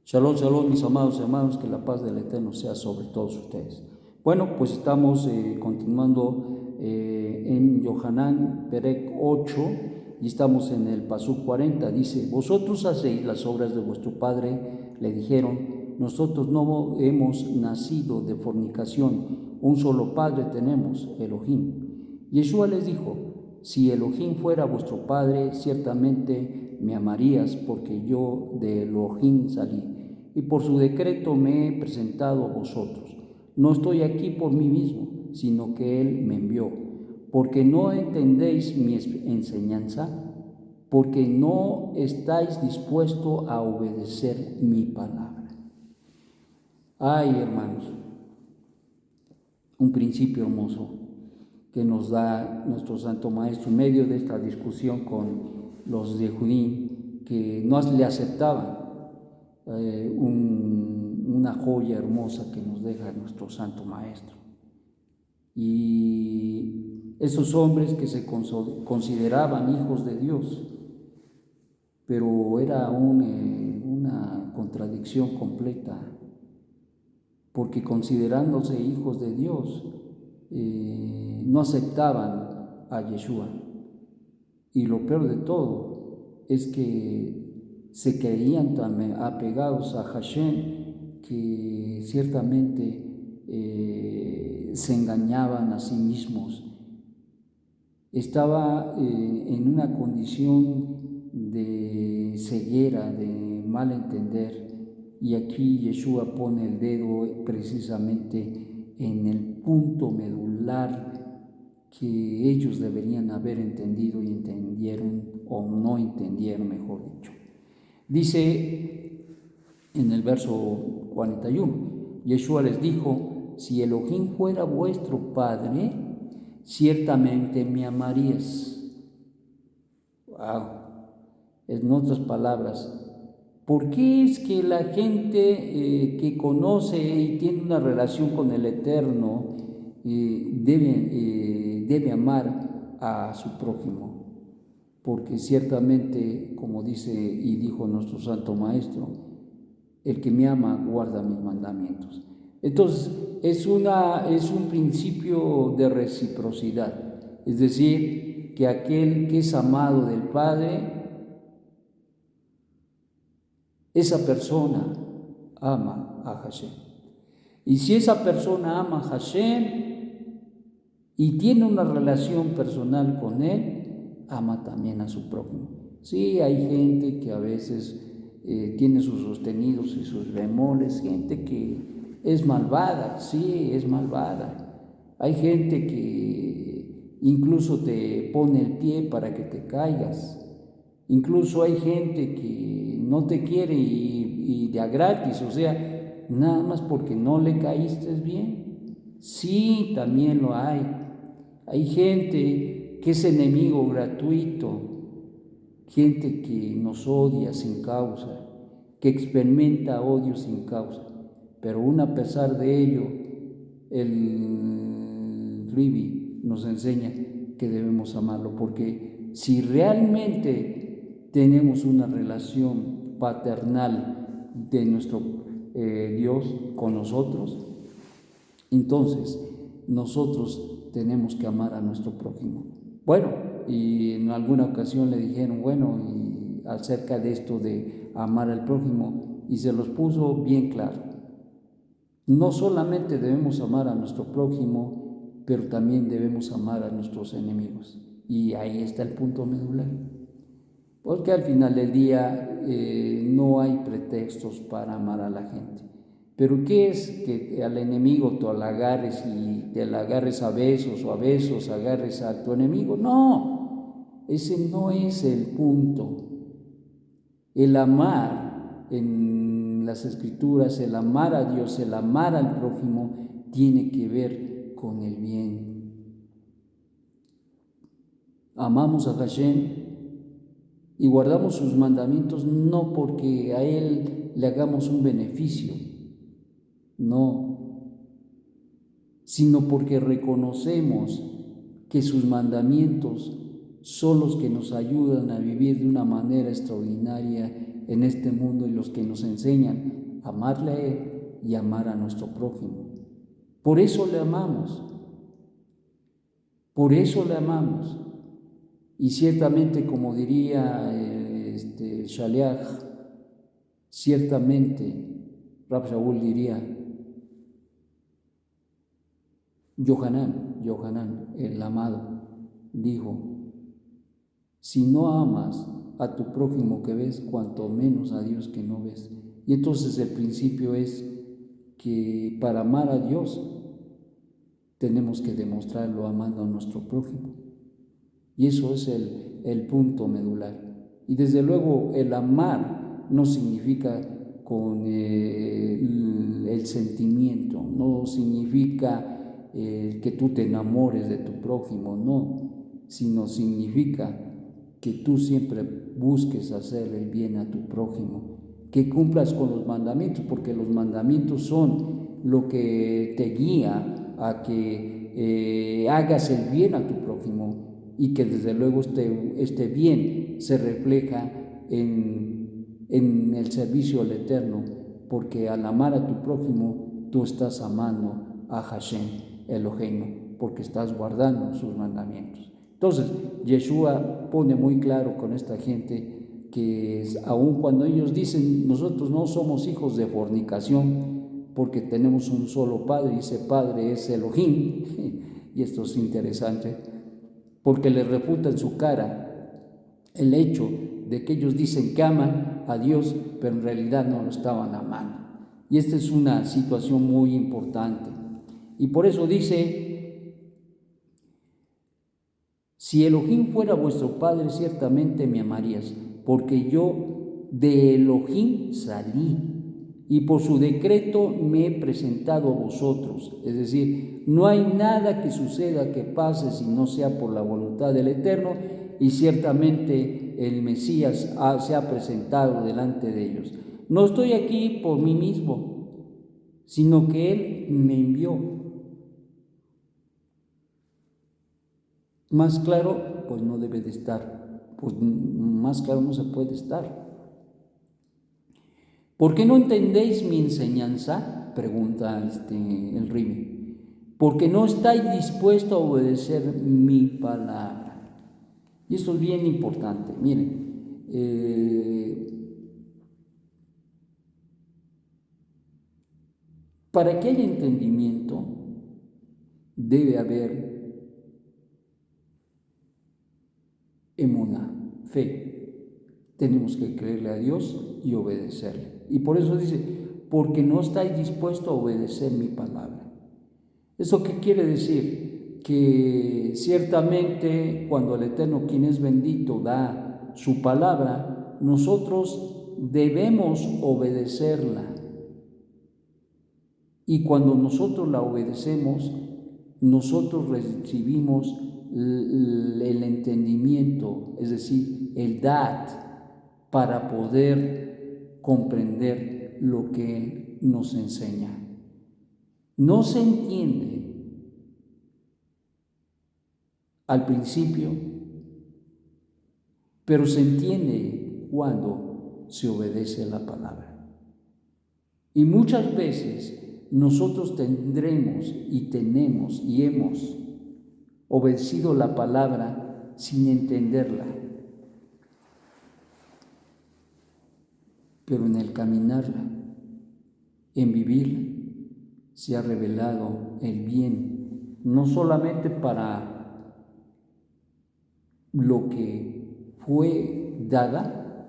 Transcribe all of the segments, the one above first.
Shalom, shalom, mis amados hermanos, que la paz del Eterno sea sobre todos ustedes. Bueno, pues estamos continuando en Yohanan, Perec 8, y estamos en el Pasú 40. Dice: vosotros hacéis las obras de vuestro padre. Le dijeron: nosotros no hemos nacido de fornicación, un solo padre tenemos, Elohim. Yeshua les dijo: si Elohim fuera vuestro padre, ciertamente me amarías, porque yo de Elohim salí, y por su decreto me he presentado a vosotros. No estoy aquí por mí mismo, sino que Él me envió. Porque no entendéis mi enseñanza, porque no estáis dispuestos a obedecer mi palabra. Ay, hermanos, un principio hermoso que nos da nuestro Santo Maestro en medio de esta discusión con los de Judí, que no le aceptaban. Una joya hermosa que nos deja nuestro Santo Maestro. Y esos hombres que se consideraban hijos de Dios, pero era una contradicción completa, porque considerándose hijos de Dios, no aceptaban a Yeshua. Y lo peor de todo es que se creían tan apegados a Hashem que ciertamente se engañaban a sí mismos. Estaba en una condición de ceguera, de mal entender, y aquí Yeshua pone el dedo precisamente en el punto medular que ellos deberían haber entendido y entendieron, o no entendieron, mejor dicho. Dice en el verso 41, Yeshua les dijo: si Elohim fuera vuestro Padre, ciertamente me amarías. Wow. En otras palabras, ¿por qué es que la gente que conoce y tiene una relación con el Eterno debe amar a su prójimo? Porque ciertamente, como dice y dijo nuestro Santo Maestro, el que me ama guarda mis mandamientos. Entonces, es un principio de reciprocidad, es decir, que aquel que es amado del Padre, esa persona ama a Hashem. Y si esa persona ama a Hashem y tiene una relación personal con Él, ama también a su prójimo. Sí, hay gente que a veces tiene sus sostenidos y sus bemoles, gente que es malvada, sí, es malvada. Hay gente que incluso te pone el pie para que te caigas. Incluso hay gente que no te quiere y de a gratis, o sea, nada más porque no le caíste bien. Sí, también lo hay. Hay gente que es enemigo gratuito, gente que nos odia sin causa, que experimenta odio sin causa, pero aún a pesar de ello, el Ribi nos enseña que debemos amarlo, porque si realmente tenemos una relación paternal de nuestro Dios con nosotros, entonces nosotros tenemos que amar a nuestro prójimo. Bueno, y en alguna ocasión le dijeron, bueno, y acerca de esto de amar al prójimo, y se los puso bien claro. No solamente debemos amar a nuestro prójimo, pero también debemos amar a nuestros enemigos. Y ahí está el punto medular. Porque al final del día no hay pretextos para amar a la gente. Pero ¿qué es que al enemigo tú lo agarres y te lo agarres a besos o a besos agarres a tu enemigo? No, ese no es el punto. El amar en las Escrituras, el amar a Dios, el amar al prójimo, tiene que ver con el bien. Amamos a Hashem y guardamos sus mandamientos no porque a Él le hagamos un beneficio, no, sino porque reconocemos que sus mandamientos son los que nos ayudan a vivir de una manera extraordinaria en este mundo y los que nos enseñan a amarle a Él y amar a nuestro prójimo. Por eso le amamos, por eso le amamos. Y ciertamente, como diría Shaliach, ciertamente, Rab Shaul diría, Yohanan, el amado, dijo, si no amas a tu prójimo que ves, cuanto menos a Dios que no ves. Y entonces el principio es que para amar a Dios tenemos que demostrarlo amando a nuestro prójimo. Y eso es el punto medular. Y desde luego el amar no significa con el sentimiento, no significa que tú te enamores de tu prójimo, no, sino significa que tú siempre busques hacer el bien a tu prójimo, que cumplas con los mandamientos, porque los mandamientos son lo que te guía a que hagas el bien a tu prójimo y que desde luego este bien se refleja en el servicio al Eterno, porque al amar a tu prójimo tú estás amando a Hashem Eloheinu, porque estás guardando sus mandamientos. Entonces, Yeshua pone muy claro con esta gente que aun cuando ellos dicen nosotros no somos hijos de fornicación porque tenemos un solo Padre y ese Padre es Elohim, y esto es interesante, porque le refuta en su cara el hecho de que ellos dicen que aman a Dios, pero en realidad no lo estaban amando. Y esta es una situación muy importante. Y por eso dice, si Elohim fuera vuestro Padre, ciertamente me amarías, porque yo de Elohim salí, y por su decreto me he presentado a vosotros. Es decir, no hay nada que suceda, que pase, si no sea por la voluntad del Eterno, y ciertamente el Mesías se ha presentado delante de ellos. No estoy aquí por mí mismo, sino que Él me envió. Más claro, pues no debe de estar, pues más claro no se puede estar. ¿Por qué no entendéis mi enseñanza?, pregunta el Ribi. Porque no estáis dispuestos a obedecer mi palabra. Y esto es bien importante. Miren, para que haya entendimiento debe haber emuná, fe. Tenemos que creerle a Dios y obedecerle. Y por eso dice, porque no estáis dispuestos a obedecer mi palabra. ¿Eso qué quiere decir? Que ciertamente cuando el Eterno, quien es bendito, da su palabra, nosotros debemos obedecerla. Y cuando nosotros la obedecemos, nosotros recibimos el entendimiento, es decir, el dat, para poder comprender lo que Él nos enseña. No se entiende al principio, pero se entiende cuando se obedece la palabra. Y muchas veces nosotros tendremos y tenemos y hemos obedecido la palabra sin entenderla. Pero en el caminarla, en vivirla, se ha revelado el bien, no solamente para lo que fue dada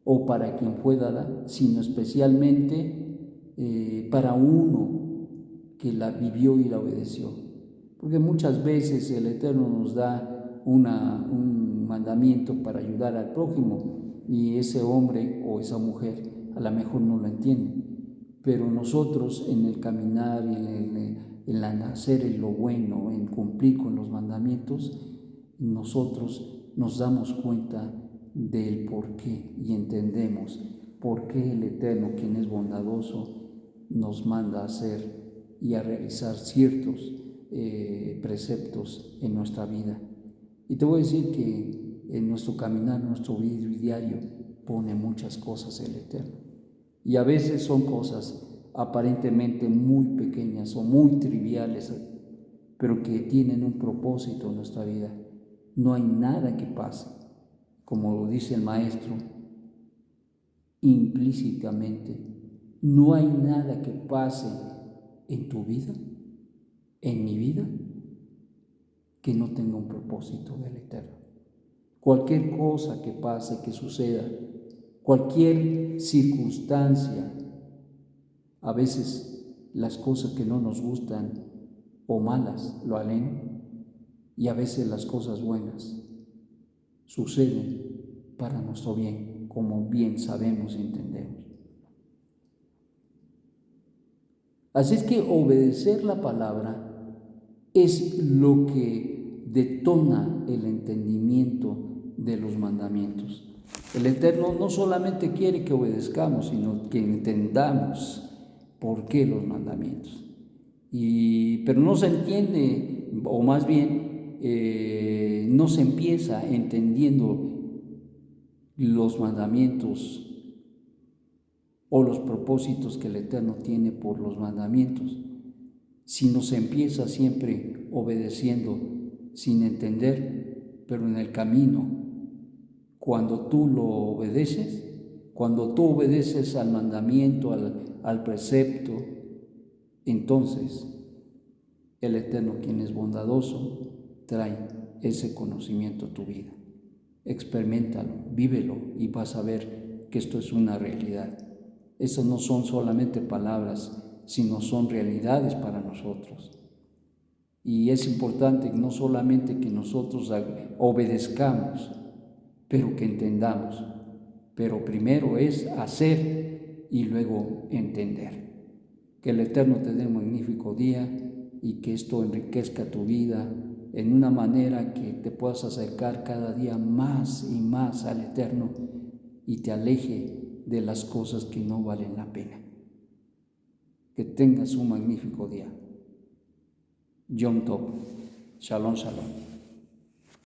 o para quien fue dada, sino especialmente para uno que la vivió y la obedeció. Porque muchas veces el Eterno nos da un mandamiento para ayudar al prójimo, y ese hombre o esa mujer a lo mejor no lo entiende, pero nosotros en el caminar y en hacer lo bueno, en cumplir con los mandamientos, nosotros nos damos cuenta del por qué y entendemos por qué el Eterno, quien es bondadoso, nos manda a hacer y a realizar ciertos preceptos en nuestra vida. Y te voy a decir que en nuestro caminar, nuestro vivir diario, pone muchas cosas el Eterno. Y a veces son cosas aparentemente muy pequeñas o muy triviales, pero que tienen un propósito en nuestra vida. No hay nada que pase, como lo dice el maestro, implícitamente. No hay nada que pase en tu vida, en mi vida, que no tenga un propósito del Eterno. Cualquier cosa que pase, que suceda, cualquier circunstancia, a veces las cosas que no nos gustan o malas lo alen, y a veces las cosas buenas suceden para nuestro bien, como bien sabemos y entendemos. Así es que obedecer la palabra es lo que detona el entendimiento de los mandamientos. El Eterno no solamente quiere que obedezcamos, sino que entendamos por qué los mandamientos. Pero no se entiende, o más bien no se empieza entendiendo los mandamientos o los propósitos que el Eterno tiene por los mandamientos, sino se empieza siempre obedeciendo sin entender, pero en el camino, cuando tú lo obedeces, cuando tú obedeces al mandamiento, al precepto, entonces el Eterno, quien es bondadoso, trae ese conocimiento a tu vida. Experiméntalo, vívelo y vas a ver que esto es una realidad. Estas no son solamente palabras, sino son realidades para nosotros. Y es importante no solamente que nosotros obedezcamos, pero que entendamos. Pero primero es hacer y luego entender. Que el Eterno te dé un magnífico día y que esto enriquezca tu vida en una manera que te puedas acercar cada día más y más al Eterno y te aleje de las cosas que no valen la pena. Que tengas un magnífico día. Yom Tov. Shalom, shalom.